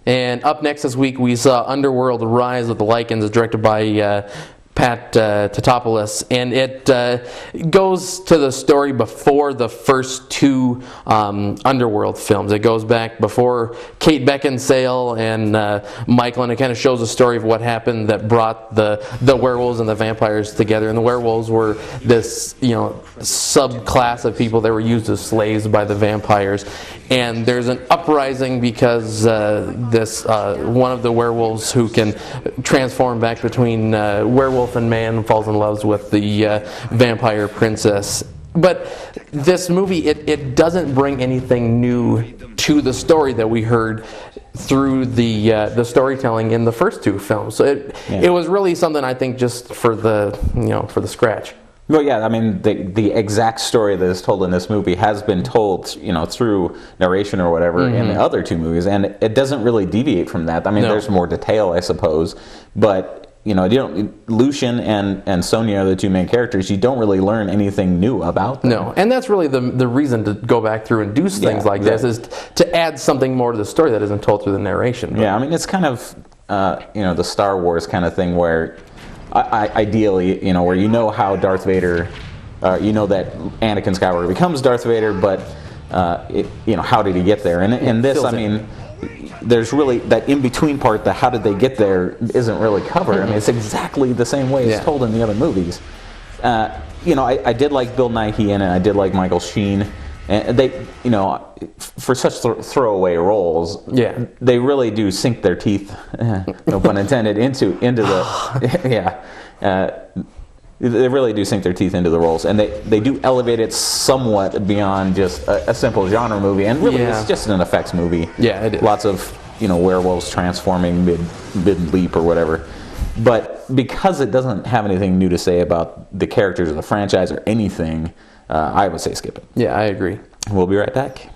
And up next this week, we saw Underworld: Rise of the Lycans, directed by Pat Tatopoulos, and it goes to the story before the first two Underworld films. It goes back before Kate Beckinsale and Michael, and it kind of shows the story of what happened that brought the werewolves and the vampires together. And the werewolves were this subclass of people that were used as slaves by the vampires. And there's an uprising because this one of the werewolves who can transform back between werewolf and man falls in love with the vampire princess. But this movie, it doesn't bring anything new to the story that we heard through the storytelling in the first two films. So it was really something, I think, just for the scratch. Well, yeah, I mean, the exact story that is told in this movie has been told, through narration or whatever in the other two movies, and it doesn't really deviate from that. I mean, there's more detail, I suppose, but Lucian and Sonia are the two main characters. You don't really learn anything new about them. No, and that's really the reason to go back through and do things like this, is to add something more to the story that isn't told through the narration. But yeah, I mean, it's kind of the Star Wars kind of thing where. Ideally, where how Darth Vader, that Anakin Skywalker becomes Darth Vader, but how did he get there? And in this, I mean, there's really that in between part. The how did they get there isn't really covered. I mean, it's exactly the same way it's told in the other movies. I did like Bill Nighy and I did like Michael Sheen. And they, for such throwaway roles, they really do sink their teeth, no pun intended, into the, they really do sink their teeth into the roles, and they do elevate it somewhat beyond just a simple genre movie, and really it's just an effects movie. Yeah, it is. Lots of werewolves transforming mid leap or whatever. But because it doesn't have anything new to say about the characters of the franchise or anything, I would say skip it. Yeah, I agree. We'll be right back.